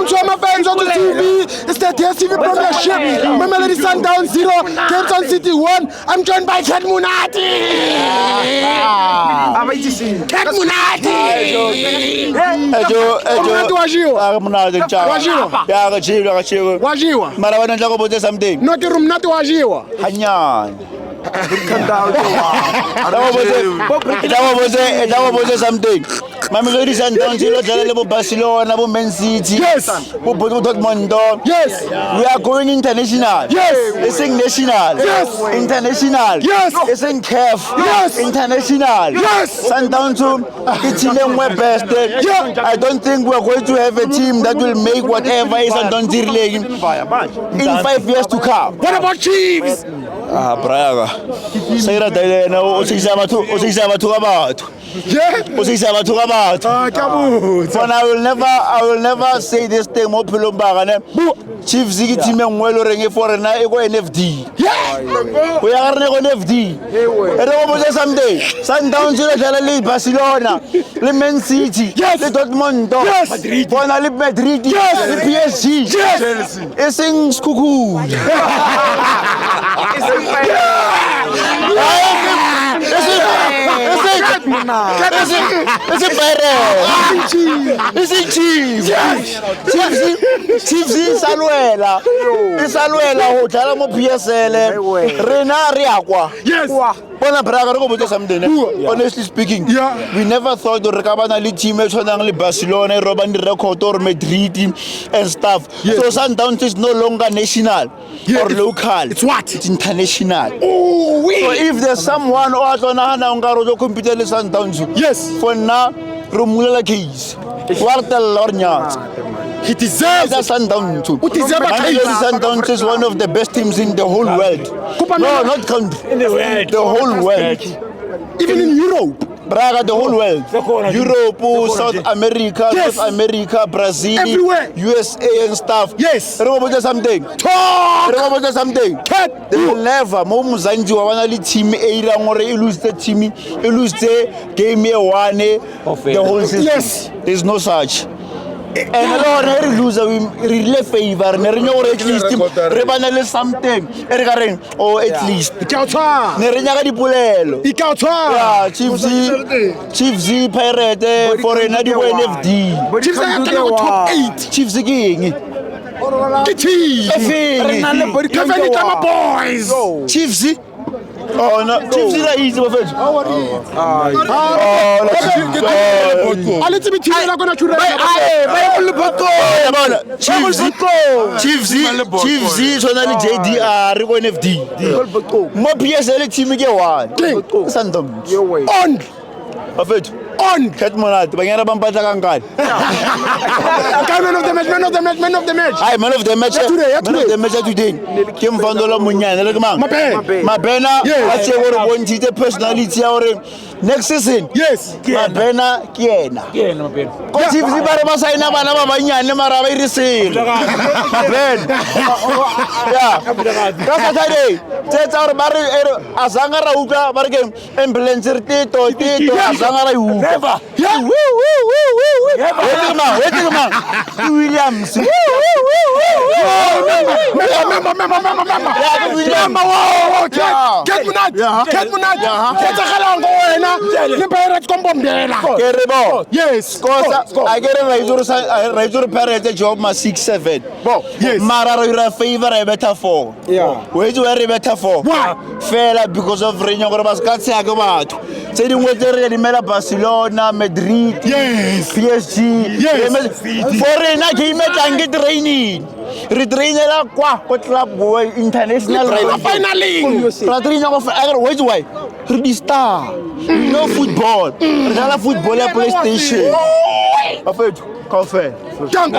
Welcome to my fans on the TV. It's the DSTV Premiership. Mamelodi Sundowns 0, Cape Town City 1. I'm joined by Cat Munati. Cat Munati. Wajiwa. Marawana nhloko bote something. Not the room, not wajiwa. Hanyani. Dawo bote something. Mamelodi Sundowns lo dlala le bo Barcelona, bo Man City. Yes. Bo Dortmund. Yes. We are going international. Yes. It's national. Yes. International. Yes. It's in CAF. Yes. International. Yes. Sundowns it's in the best. Yeah. I don't think we're going to have a team that will make whatever is Sundowns in 5 years to come. What about Chiefs? Braga. Sayra dai na o sisama tu about. Yeah. O sisama tu about. Kabut. I will never say this thing mo philombaga ne. Chiefs ke team engwe lo reng e foreigner e go NFD. Yeah. O ya ga rene go NFD. Ere go botsa someday. Sundowns le dlala le Barcelona, le Man City, le Dortmund, Yes. bona le Madrid, Yes. le PSG. Yes. Eseng skuku. Chiefs saluela ho dlala mo PSL rena re akwa. Yes. Bona Braga re go botsa something. Honestly speaking, Yeah. we never thought re ka bana le team e tshwanang le Barcelona, Robin record or Madrid and stuff. Yes. So Sundowns is no longer national or local. It's what? It's international. Oh, So if there's someone who has on a ngaro to compete with Sundowns, Yes. for now, Romulela case. Quarter Lornyat. He deserves That's it. Sundowns. deserve a Mamelodi case. Sundowns is one of the best teams in the whole world. No, not country. In the world. The whole world. Even in Europe. Braga, the whole world. Europe, South America, Yes. North America, Brazil, Everywhere. USA and stuff. Yes. Remember something? Talk. Remember something? They will never. Mo Muzanji wa bana le team e ira ngore e lose the team, e lose the game e one the whole season. Yes. There's no such. And alone re lose we le favor ne re nyore at least re bana le something e re ka reng or at least Ikautwa. ne re nyaka dipolelo. Ikautwa. Yeah, Chiefs Pirate foreigner di NFD. Chiefs are top 8. Chiefs ke eng? Ke team. Kevin Kama boys. Chiefs? Oh no, Chiefs is easy bafethu. A little bit team la gonna chura. Chiefs sona le JDR go NFD. Mo PSL team ke one. Sundowns. On. Bafethu. On. Cat Monate banyana ba mpatla kankane. Man of the match. Man of the match. Man of the match. Hi, man of the match. Man of the match today. Ke Mfandola Munyane le ke mang? Mabena a tse go re bontshitse personality ya gore next season. Yes. Mabena ke yena. Ko Chiefs ba re ba saina bana ba banyane mara ba irisela. Mabena. Yeah. Ka Saturday. Tsetsa gore ba re azanga ra utlwa ba re ke ambulance re tito azanga ra utlwa. Never. Yeah. Wait a man. Williams. Yes. I get a Raizur Parrot job ma 6-7. Yes. Mara favor a better for. Yeah. Where do I better for? Why? Fela because of Reino Grabascat Sagabat. Saying what they made Barcelona, Madrid, Yes. PSG. Yes. Foreigner came and get training. Retrainer la kwa club boy international right. Finally. Retrainer of wait why? Re star. No football. Regala football à PlayStation. En fait, qu'en fait? Tango.